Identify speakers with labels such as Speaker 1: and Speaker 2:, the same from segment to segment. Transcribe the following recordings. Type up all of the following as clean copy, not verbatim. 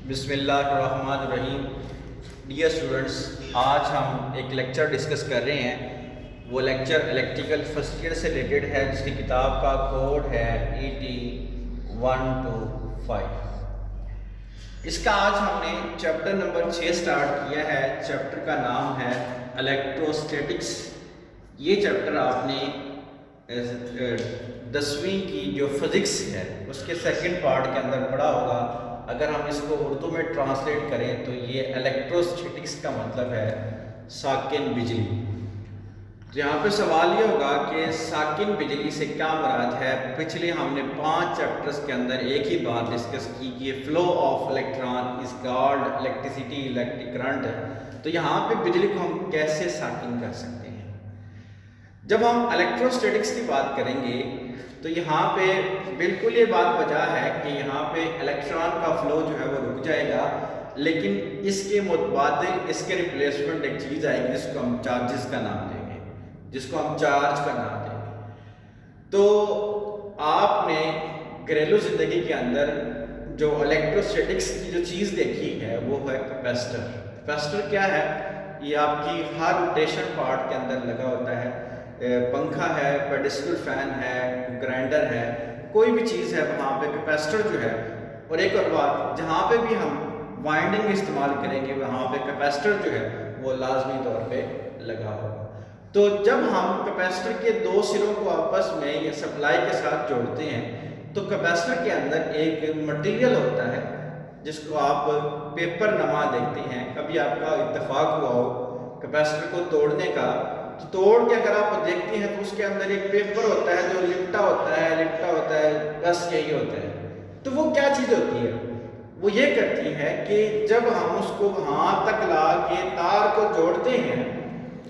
Speaker 1: बिस्मिल्लाहिर्रहमानिर्रहीम। Dear students, आज हम एक लेक्चर डिस्कस कर रहे हैं। वो लेक्चर इलेक्ट्रिकल फर्स्ट ईयर से रिलेटेड है, जिसकी किताब का कोड है ET125। इसका आज हमने चैप्टर नंबर 6 स्टार्ट किया है। चैप्टर का नाम है इलेक्ट्रोस्टैटिक्स। ये चैप्टर आपने 10वीं की जो फिज़िक्स है उसके सेकंड पार्ट के अंदर पढ़ा होगा। अगर हम इसको उर्दू में ट्रांसलेट करें तो ये इलेक्ट्रोस्टैटिक्स का मतलब है साकिन बिजली। तो यहाँ पे सवाल ये होगा कि साकिन बिजली से क्या मुराद है। पिछले हमने 5 चैप्टर्स के अंदर एक ही बात डिस्कस की कि flow of electron is called electricity, electric current है। तो यहाँ पे बिजली को हम कैसे साकिन कर सकते हैं। जब हम इलेक्ट्रोस्टैटिक्स की बात करेंगे तो यहाँ पे बिल्कुल ये बात वजह है कि यहाँ पे इलेक्ट्रॉन का फ्लो जो है वो रुक जाएगा, लेकिन इसके मुतबादिल इसके रिप्लेसमेंट एक चीज़ आएगी जिसको हम चार्जेस का नाम देंगे, जिसको हम चार्ज का नाम देंगे। तो आपने घरेलू ज़िंदगी के अंदर जो इलेक्ट्रोस्टैटिक्स की जो चीज़ देखी है वो है कैपेसिटर। कैपेसिटर क्या है? ये आपकी हर रोटेशन पार्ट के अंदर लगा होता है। पंखा है, पेडिस्टल फैन है, ग्राइंडर है, कोई भी चीज़ है वहाँ पे कैपेसिटर जो है। और एक और बात, जहाँ पे भी हम वाइंडिंग इस्तेमाल करेंगे वहाँ पे कैपेसिटर जो है वो लाजमी तौर पे लगा होगा। तो जब हम कैपेसिटर के दो सिरों को आपस में या सप्लाई के साथ जोड़ते हैं तो कैपेसिटर के अंदर एक मटेरियल होता है जिसको आप पेपर नमा देखते हैं। कभी आपका इत्तेफाक हुआ हो कैपेसिटर को तोड़ने का, तो तोड़ के अगर आप देखते हैं तो उसके अंदर एक पेपर होता है जो लिपटा होता है, बस यही होता है। तो वो क्या चीज़ होती है? वो ये करती है कि जब हम उसको वहाँ तक ला के तार को जोड़ते हैं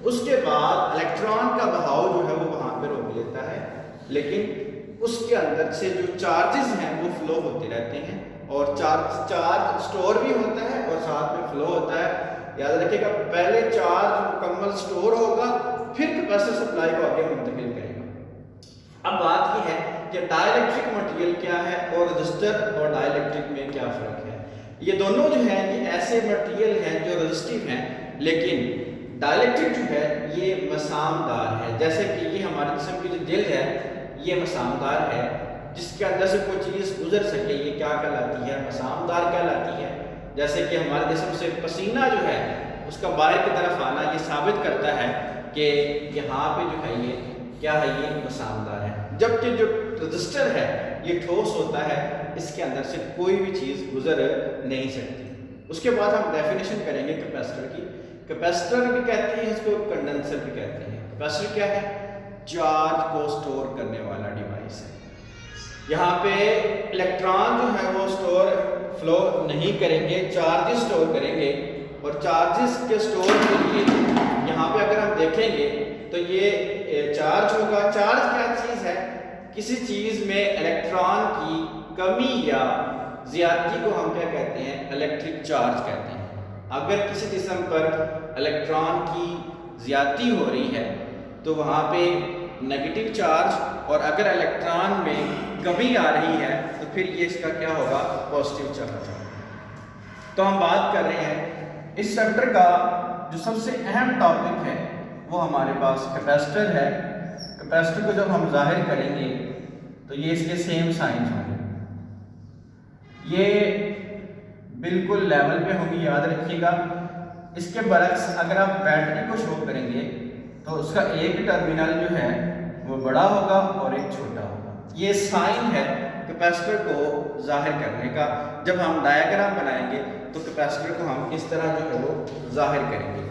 Speaker 1: उसके बाद इलेक्ट्रॉन का बहाव जो है वो वहाँ पे रोक लेता है, लेकिन उसके अंदर से जो चार्जेस हैं वो फ्लो होते रहते हैं और चार्ज स्टोर भी होता है और साथ में फ्लो होता है। याद रखिएगा, पहले चार्ज मुकम्मल स्टोर होगा फिर कैपेसिटर सप्लाई को आगे मुंतकिल करेगा। अब बात यह है कि डाइलेक्ट्रिक मटेरियल क्या है और रजिस्टर और डाइलेक्ट्रिक में क्या फ़र्क है। ये दोनों जो है ये ऐसे मटेरियल हैं जो रजिस्टिव हैं, लेकिन डाइलेक्ट्रिक जो है ये मसामदार है। जैसे कि ये हमारे जिस्म की जो दिल है ये मसामदार है, जिसके अंदर से कोई चीज़ गुजर सके ये क्या कहलाती है? मसामदार कहलाती है। जैसे कि हमारे जिस्म से पसीना जो है उसका बाहर की तरफ आना ये साबित करता है कि यहाँ पे जो है ये क्या है, ये मसामदार है। जबकि जो रजिस्टर है ये ठोस होता है, इसके अंदर से कोई भी चीज़ गुजर नहीं सकती। उसके बाद हम डेफिनेशन करेंगे कैपेसिटर की। कैपेसिटर भी कहते हैं इसको, कंडेंसर भी कहते हैं। कैपेसिटर क्या है? चार्ज को स्टोर करने वाला डिवाइस है। यहाँ पे इलेक्ट्रॉन जो है वो फ्लो नहीं करेंगे, चार्जेस स्टोर करेंगे। और चार्जेस के स्टोर के लिए यहाँ पे अगर हम देखेंगे तो ये चार्ज होगा। चार्ज क्या चीज़ है? किसी चीज़ में इलेक्ट्रॉन की कमी या ज़्यादती को हम क्या कहते हैं? इलेक्ट्रिक चार्ज कहते हैं। अगर किसी जिस्म पर इलेक्ट्रॉन की ज़्यादती हो रही है तो वहाँ पे नेगेटिव चार्ज, और अगर इलेक्ट्रॉन में कमी आ रही है तो फिर ये इसका क्या होगा? Positive charge. तो हम बात कर रहे हैं इस चैप्टर का जो सबसे अहम टॉपिक है वो हमारे पास कैपेसिटर है। कैपेसिटर को जब हम जाहिर करेंगे तो ये इसके सेम साइंस होंगे, ये बिल्कुल लेवल पे होंगी, याद रखिएगा। इसके बरक्स अगर आप बैटरी को शो करेंगे तो उसका एक टर्मिनल जो है वो बड़ा होगा और एक छोटा होगा। ये साइन है कैपेसिटर को जाहिर करने का। जब हम डायग्राम बनाएंगे तो कैपेसिटर को हम इस तरह जो है वो जाहिर करेंगे।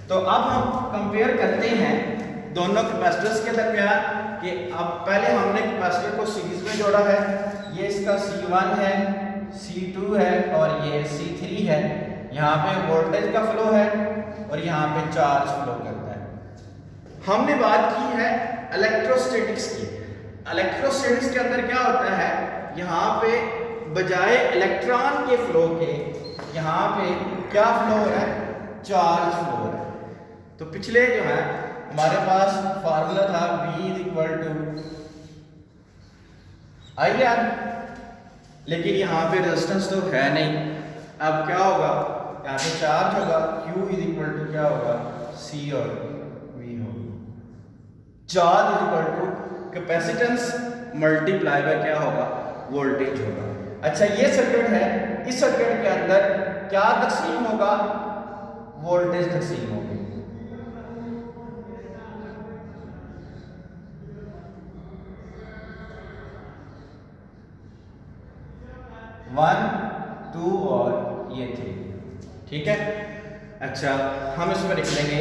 Speaker 1: तो अब हम कंपेयर करते हैं दोनों कैपेसिटर्स के दरमियान कि अब पहले हमने कैपेसिटर को सीरीज में जोड़ा है। ये इसका C1 है, C2 है और ये C3 है। यहाँ पे वोल्टेज का फ्लो है और यहाँ पे चार्ज फ्लो करता है। हमने बात की है इलेक्ट्रोस्टैटिक्स की। इलेक्ट्रोस्टैटिक्स के अंदर क्या होता है? यहाँ पे बजाय इलेक्ट्रॉन के फ्लो के यहाँ पे क्या फ्लो हो रहा है? चार्ज फ्लो हो रहा है। तो पिछले जो है हमारे पास फार्मूला था V = IR, लेकिन यहाँ पे रेजिस्टेंस तो है नहीं। अब क्या होगा, यहाँ पे चार्ज होगा, Q इज इक्वल टू क्या होगा, C और V होगा। Charge is equal to capacitance multiply by क्या होगा, वोल्टेज होगा। अच्छा ये सर्किट है, इस सर्किट के अंदर क्या तकसीम होगा, वोल्टेज तकसीम होगी। वन, टू और ये 3, ठीक है। अच्छा हम इसमें लिख लेंगे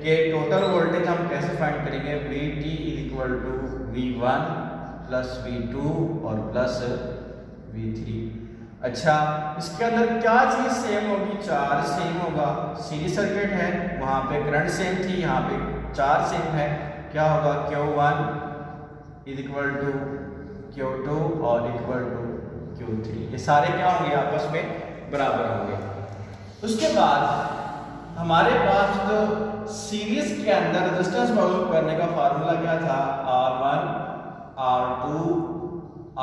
Speaker 1: कि टोटल वोल्टेज हम कैसे फाइंड करेंगे, Vt is equal to V1 plus V2 और प्लस V3। अच्छा इसके अंदर क्या चीज़ सेम होगी, चार्ज सेम होगा, सीरीज सर्किट है, वहाँ पे करंट सेम थी, यहाँ पे चार्ज सेम है, क्या होगा, Q1 is equal to Q2 और इक्वल टू Q3। ये सारे क्या होंगे, आपस में बराबर होंगे। उसके बाद हमारे पास जो सीरीज के अंदर रेजिस्टेंस मालूम करने का फार्मूला क्या था, R1 R2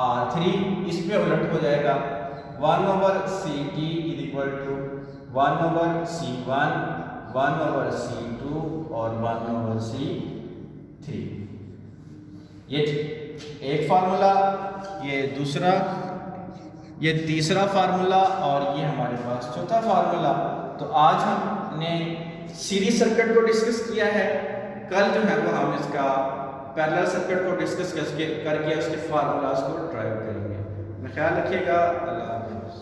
Speaker 1: R3, इसमें उलट हो जाएगा 1/CT is equal to 1/C1 1/C2 और 1/C3। ये एक फार्मूला, ये दूसरा, ये तीसरा फार्मूला और ये हमारे पास चौथा फार्मूला। तो आज हमने सीरीज सर्किट को डिस्कस किया है, कल जो है वो हम इसका पैरेलल सर्किट को डिस्कस करके उसके फार्मूलाज को ड्राइव करेंगे। ख्याल रखिएगा। अल्लाह हाफ़िज़।